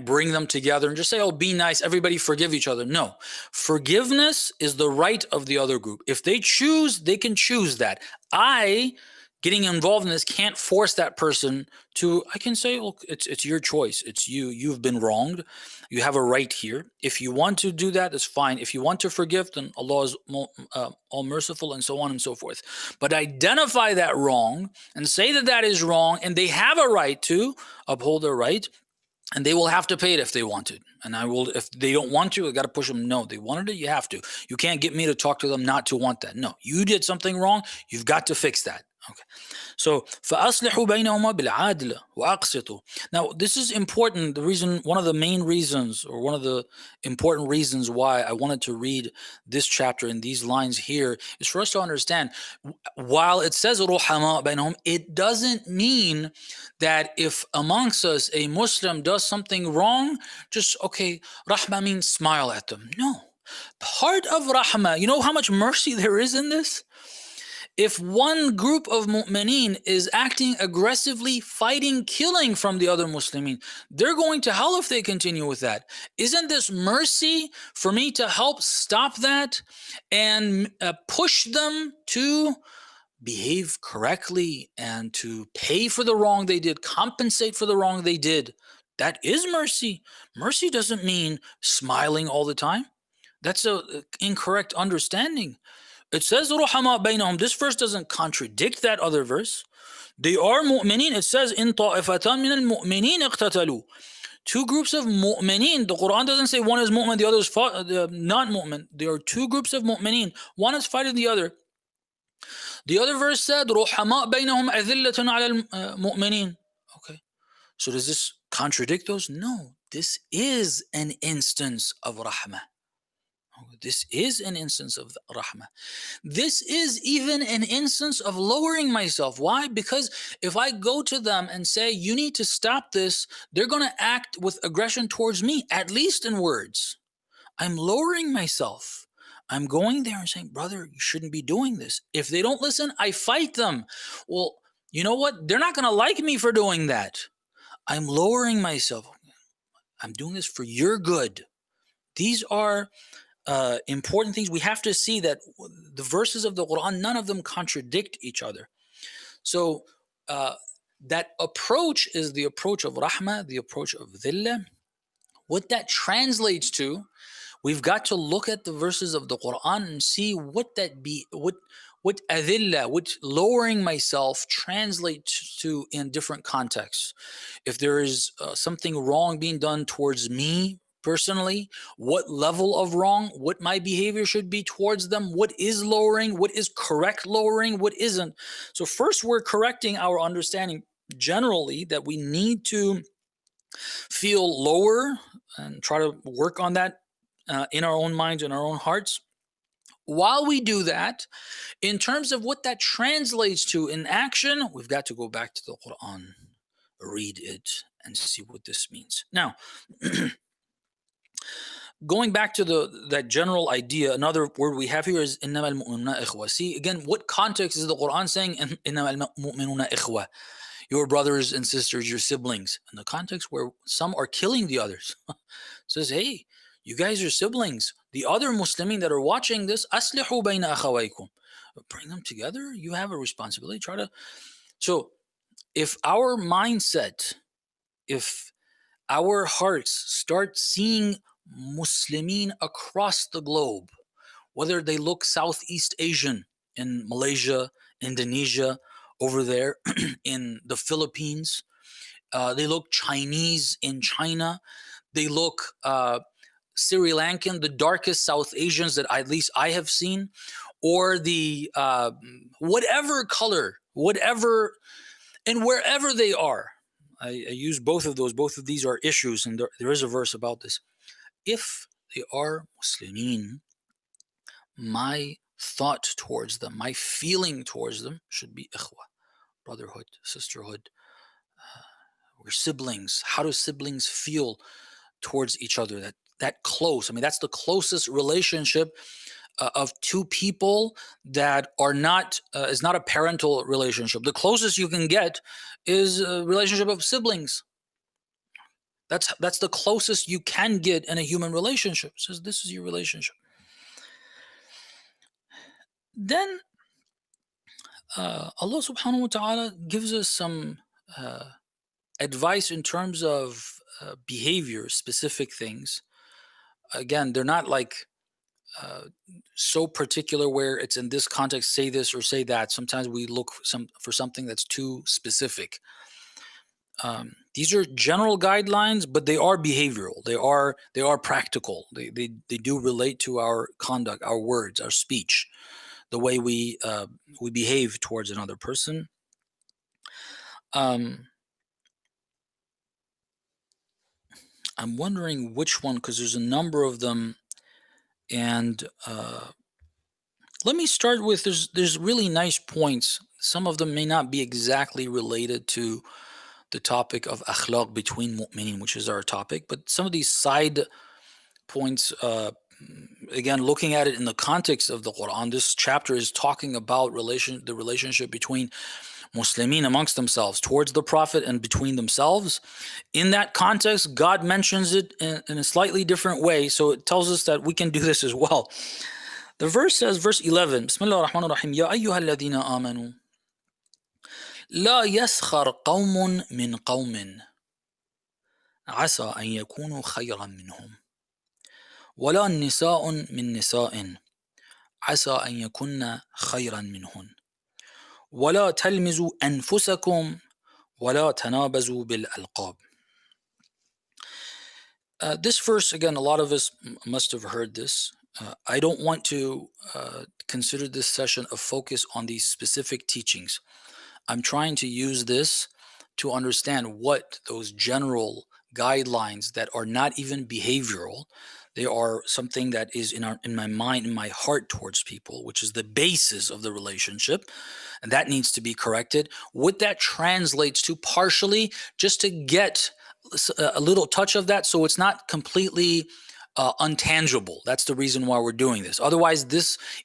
bring them together and just say, oh, be nice, everybody forgive each other. No. Forgiveness is the right of the other group. If they choose, they can choose that. Getting involved in this, can't force that person to. I can say, look, it's your choice. It's you. You've been wronged. You have a right here. If you want to do that, it's fine. If you want to forgive, then Allah is all merciful, and so on and so forth. But identify that wrong and say that that is wrong, and they have a right to uphold their right, and they will have to pay it if they want it. And I will, if they don't want to, I got to push them. No, they wanted it, you have to. You can't get me to talk to them not to want that. No, you did something wrong. You've got to fix that. Okay. So فَأَصْلِحُوا بَيْنَهُمَا بِالْعَادْلِ وَأَقْسِطُوا. Now, this is important. The reason, one of the main reasons, or one of the important reasons why I wanted to read this chapter in these lines here is for us to understand, while it says رُحَمَاء بَيْنَهُمْ, it doesn't mean that if amongst us a Muslim does something wrong, just, okay, rahmah means smile at them. No. Part of rahmah, you know how much mercy there is in this? If one group of mu'mineen is acting aggressively, fighting, killing from the other Muslimin, they're going to hell if they continue with that. Isn't this mercy for me to help stop that and push them to behave correctly and to pay for the wrong they did, compensate for the wrong they did? That is mercy. Mercy doesn't mean smiling all the time. That's an incorrect understanding. It says رُحَمَاء بَيْنَهُمْ. This verse doesn't contradict that other verse. They are mu'mineen. It says إِن طَائِفَتَانْ مِنَ الْمُؤْمِنِينَ اقْتَتَلُوا. Two groups of mu'mineen. The Quran doesn't say one is mu'min, the other is not mu'min. There are two groups of mu'mineen. One is fighting the other. The other verse said رُحَمَاء بَيْنَهُمْ أَذِلَّةٌ عَلَى الْمُؤْمِنِينَ. Okay. So does this contradict those? No. This is an instance of rahmah. This is an instance of rahmah. This is even an instance of lowering myself. Why? Because if I go to them and say, you need to stop this, they're going to act with aggression towards me, at least in words. I'm lowering myself. I'm going there and saying, brother, you shouldn't be doing this. If they don't listen, I fight them. Well, you know what? They're not going to like me for doing that. I'm lowering myself. I'm doing this for your good. These are important things. We have to see that the verses of the Quran, none of them contradict each other. So that approach is the approach of rahmah, the approach of dhillah. What that translates to, we've got to look at the verses of the Quran and see what adillah, what lowering myself translates to in different contexts. If there is something wrong being done towards me personally, what level of wrong, what my behavior should be towards them, what is lowering, what is correct lowering, what isn't. So first we're correcting our understanding generally that we need to feel lower and try to work on that in our own minds and our own hearts. While we do that, in terms of what that translates to in action, we've got to go back to the Quran, read it, and see what this means. Now, going back to that general idea, another word we have here is إِنَّمَا الْمُؤْمِنُونَ إِخْوَةٌ. See, again, what context is the Quran saying إِنَّمَا الْمُؤْمِنُونَ إِخْوَةٌ? Your brothers and sisters, your siblings. In the context where some are killing the others. Says, hey, you guys are siblings. The other Muslimin that are watching this, أَصْلِحُوا بَيْنَ أَخَوَيْكُمْ. Bring them together. You have a responsibility. So if our mindset, if our hearts start seeing Muslimin across the globe, whether they look Southeast Asian in Malaysia, Indonesia, over there in the Philippines, they look Chinese in China, they look Sri Lankan, the darkest South Asians that at least I have seen, or the whatever color, whatever, and wherever they are. I use both of those. Both of these are issues, and there is a verse about this. If they are Muslimin, my thought towards them, my feeling towards them should be ikhwa, brotherhood, sisterhood. We're siblings. How do siblings feel towards each other? That close. I mean, that's the closest relationship of two people that are not is not a parental relationship. The closest you can get is a relationship of siblings. That's the closest you can get in a human relationship. It says this is your relationship. Then Allah subhanahu wa ta'ala gives us some advice in terms of behavior, specific things. Again, they're not like so particular where it's in this context, say this or say that. Sometimes we look for something that's too specific. These are general guidelines, but they are behavioral. They are practical. They do relate to our conduct, our words, our speech, the way we behave towards another person. I'm wondering which one, because there's a number of them, and let me start with there's really nice points. Some of them may not be exactly related to the topic of akhlaq between mu'minin, which is our topic, but some of these side points, again, looking at it in the context of the Quran, this chapter is talking about the relationship between Muslimin amongst themselves, towards the Prophet and between themselves. In that context, God mentions it in a slightly different way, so it tells us that we can do this as well. The verse says, verse 11, Bismillah ar-Rahman ar-Rahim, Ya ayyuha alladhina amanu, لا يسخر قوم من قوم عسى أن يكونوا خيرا منهم ولا نساء من نساء عسى أن يكن خيرا منهن ولا تلمزوا أنفسكم ولا تنابزوا بالألقاب. This verse, again, a lot of us must have heard this. I don't want to consider this session a focus on these specific teachings. I'm trying to use this to understand what those general guidelines that are not even behavioral, they are something that is in my mind, in my heart towards people, which is the basis of the relationship, and that needs to be corrected. What that translates to partially, just to get a little touch of that, so it's not completely untangible. That's the reason why we're doing this. Otherwise,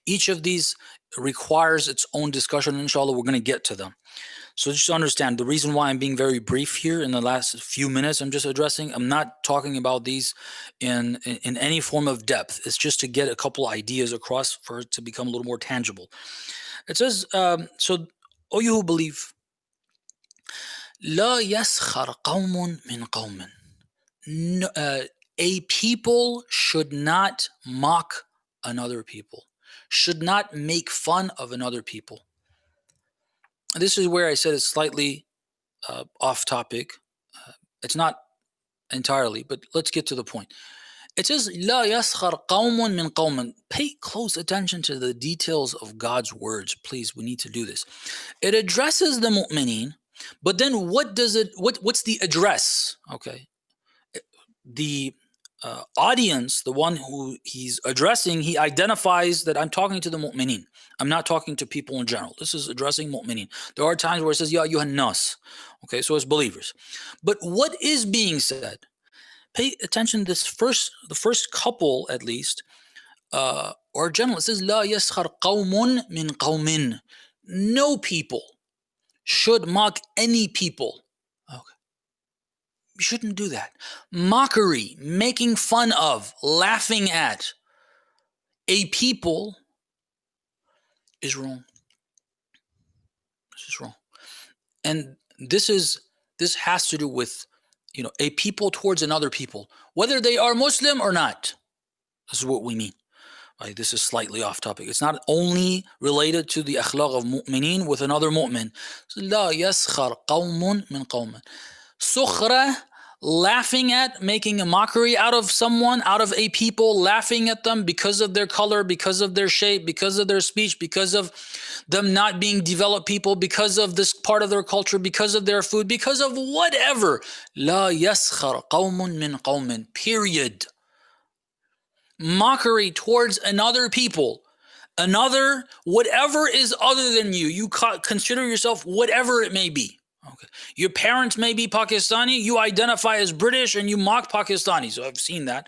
each of these requires its own discussion. Inshallah, we're going to get to them. So just to understand, the reason why I'm being very brief here in the last few minutes, I'm not talking about these in any form of depth. It's just to get a couple ideas across for it to become a little more tangible. It says, so, O you who believe, لا يسخر قوم من قوم. A people should not mock another people, should not make fun of another people. This is where I said it's slightly off topic. It's not entirely, but let's get to the point. It says, لا يسخر قوم من قوم. Pay close attention to the details of God's words. Please, we need to do this. It addresses the mu'mineen, but then what's the address? Okay. The audience, the one who he's addressing, he identifies that I'm talking to the mu'mineen. I'm not talking to people in general. This is addressing mu'mineen. There are times where it says, Ya ayyuhan nas. Okay, so it's believers. But what is being said? Pay attention to the first couple at least, or general. It says, La yaskhar qawmun min qawmin. No people should mock any people. Okay. You shouldn't do that. Mockery, making fun of, laughing at a people is wrong. This is wrong. And this has to do with, a people towards another people, whether they are Muslim or not. This is what we mean. Right? This is slightly off topic. It's not only related to the akhlaq of mu'mineen with another mu'min. لا يسخر قوم من قوم. Sukhra, laughing at, making a mockery out of someone, out of a people, laughing at them because of their color, because of their shape, because of their speech, because of them not being developed people, because of this part of their culture, because of their food, because of whatever. La yaskhar qawmun min qawmin. Period. Mockery towards another people. Whatever is other than you. You consider yourself whatever it may be. Okay. Your parents may be Pakistani, you identify as British and you mock Pakistanis. So I've seen that.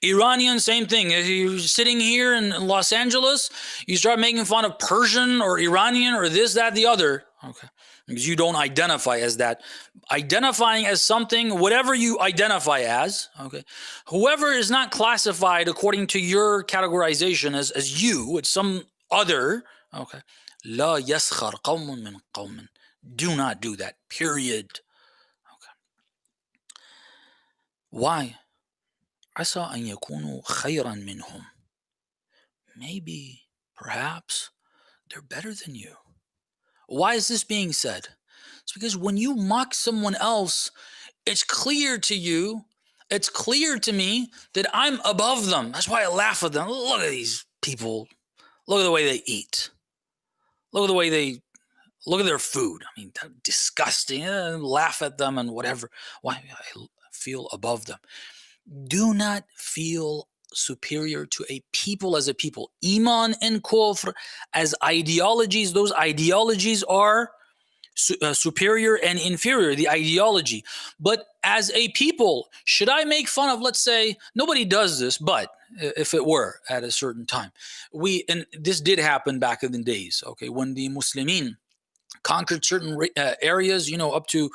Iranian, same thing. If you're sitting here in Los Angeles, you start making fun of Persian or Iranian or this, that, the other. Okay. Because you don't identify as that. Identifying as something, whatever you identify as, okay. Whoever is not classified according to your categorization as you, it's some other, okay. لا يسخر قوم من قوم. Do not do that, period. Okay. Why? عسى أن يكونوا خيرا منهم. Maybe, perhaps, they're better than you. Why is this being said? It's because when you mock someone else, it's clear to you, it's clear to me that I'm above them. That's why I laugh at them. Look at these people. Look at the way they eat. Look at the way they look at their food. I mean, disgusting. Laugh at them and whatever. Why? I feel above them. Do not feel superior to a people as a people. Iman and kufr as ideologies, those ideologies are superior and inferior, the ideology. But as a people, should I make fun of, let's say, nobody does this, but if it were at a certain time, and this did happen back in the days, okay, when the Muslimin conquered certain areas, up to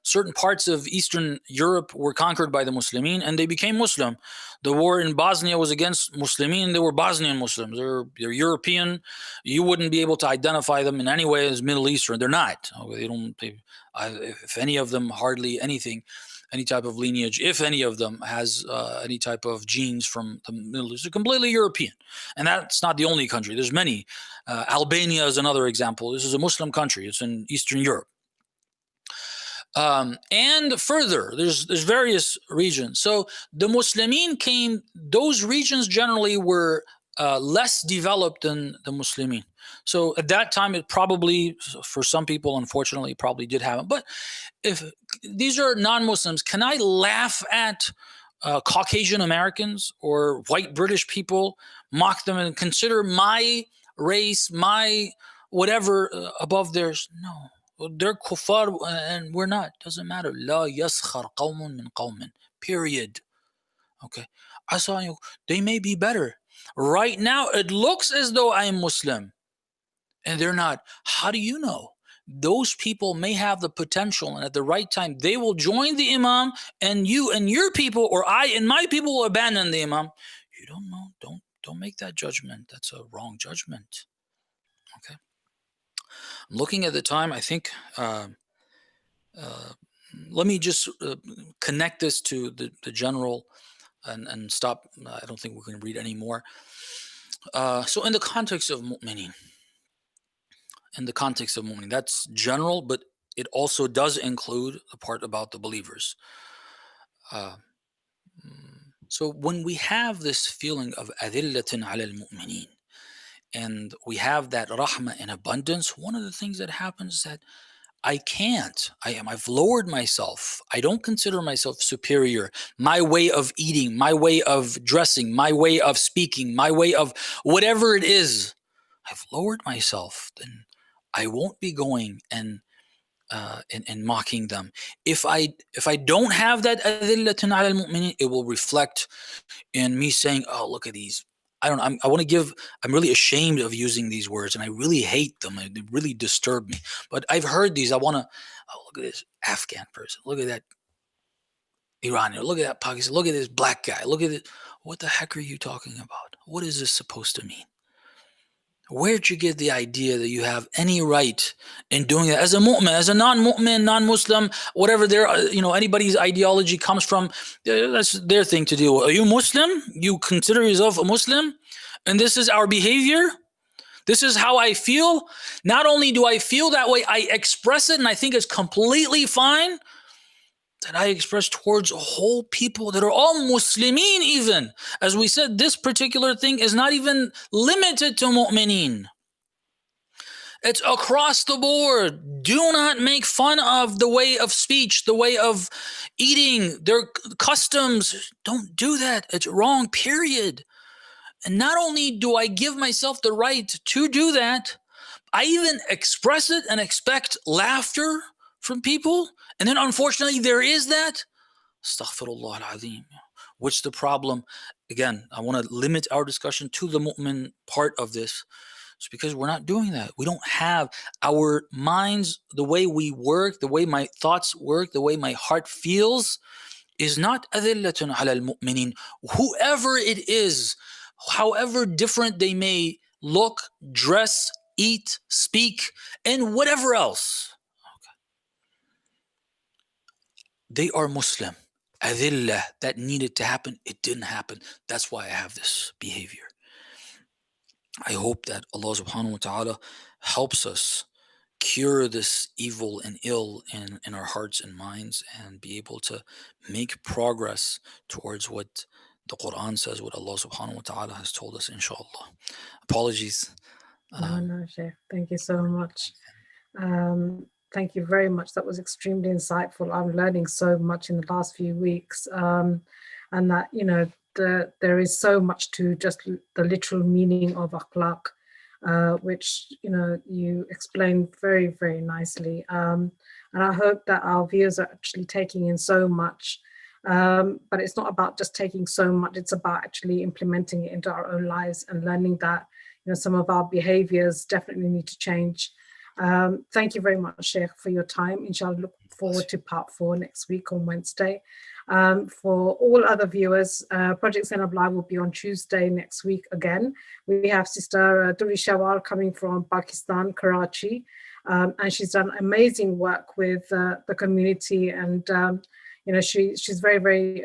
certain parts of Eastern Europe were conquered by the Muslimin and they became Muslim. The war in Bosnia was against Muslimin. They were Bosnian Muslims. They're European. You wouldn't be able to identify them in any way as Middle Eastern. They're not. They don't. If any of them, hardly anything, any type of lineage, if any of them has any type of genes from the Middle East, they're completely European. And that's not the only country. There's many. Albania is another example. This is a Muslim country. It's in Eastern Europe. And further, there's various regions. So the Muslimin came, those regions generally were less developed than the Muslimin. So at that time, it probably, for some people, unfortunately, probably did happen. But if these are non-Muslims, can I laugh at Caucasian Americans or white British people, mock them and consider my race, my whatever above theirs? No. They're kuffar and we're not. Doesn't matter. لا يسخر قوم من قوم. Period. Okay. They may be better. Right now, it looks as though I am Muslim. And they're not. How do you know? Those people may have the potential, and at the right time, they will join the Imam, and you and your people, or I and my people will abandon the Imam. You don't know. Don't make that judgment. That's a wrong judgment. Okay. I'm looking at the time. I think let me just connect this to the general and stop. I don't think we're going to read any more. So in the context of mu'mineen, that's general, but it also does include the part about the believers. So when we have this feeling of adillatin ala al-mu'mineen, and we have that rahmah in abundance, one of the things that happens is that I've lowered myself. I don't consider myself superior. My way of eating, my way of dressing, my way of speaking, my way of whatever it is, I've lowered myself. Then I won't be going and mocking them. If I don't have that adillatun ala al-mu'minin, it will reflect in me saying, "Oh, look at these." I'm really ashamed of using these words and I really hate them. They really disturb me. But I've heard these. Look at this Afghan person. Look at that Iranian. Look at that Pakistan. Look at this black guy. Look at it. What the heck are you talking about? What is this supposed to mean? Where'd you get the idea that you have any right in doing that as a mu'min, as a non-mu'min, non-Muslim, whatever anybody's ideology comes from? That's their thing to deal with. Are you Muslim? You consider yourself a Muslim? And this is our behavior? This is how I feel? Not only do I feel that way, I express it and I think it's completely fine that I express towards a whole people that are all Muslimin even. As we said, this particular thing is not even limited to mu'mineen. It's across the board. Do not make fun of the way of speech, the way of eating, their customs. Don't do that. It's wrong, period. And not only do I give myself the right to do that, I even express it and expect laughter from people. And then unfortunately there is that. Astaghfirullah al-azim. What's the problem? Again, I want to limit our discussion to the mu'min part of this. It's because we're not doing that. We don't have our minds, the way we work, the way my thoughts work, the way my heart feels is not adillatun ala al-mu'minin. Whoever it is, however different they may look, dress, eat, speak, and whatever else, they are Muslim. Adillah, that needed to happen, it didn't happen. That's why I have this behavior. I hope that Allah subhanahu wa ta'ala helps us cure this evil and ill in our hearts and minds and be able to make progress towards what the Quran says, what Allah subhanahu wa ta'ala has told us, inshallah. Apologies. No, Shaykh. Thank you so much. Thank you very much. That was extremely insightful. I'm learning so much in the last few weeks. And that, there is so much to just the literal meaning of akhlaq, which, you explained very, very nicely. And I hope that our viewers are actually taking in so much. But it's not about just taking so much. It's about actually implementing it into our own lives and learning that, some of our behaviors definitely need to change. Thank you very much, Shaykh, for your time. Inshallah, look forward to part 4 next week on Wednesday. For all other viewers, Project Zainab Live will be on Tuesday next week again. We have Sister Duri Shawal coming from Pakistan, Karachi, and she's done amazing work with the community, and she's very, very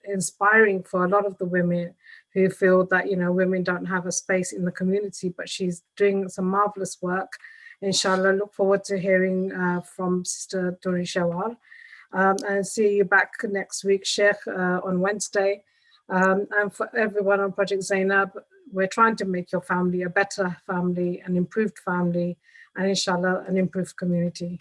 inspiring for a lot of the women who feel that women don't have a space in the community, but she's doing some marvelous work. Inshallah, look forward to hearing from Sister Duri Shawal. And see you back next week, Sheikh, on Wednesday. And for everyone on Project Zainab, we're trying to make your family a better family, an improved family, and inshallah, an improved community.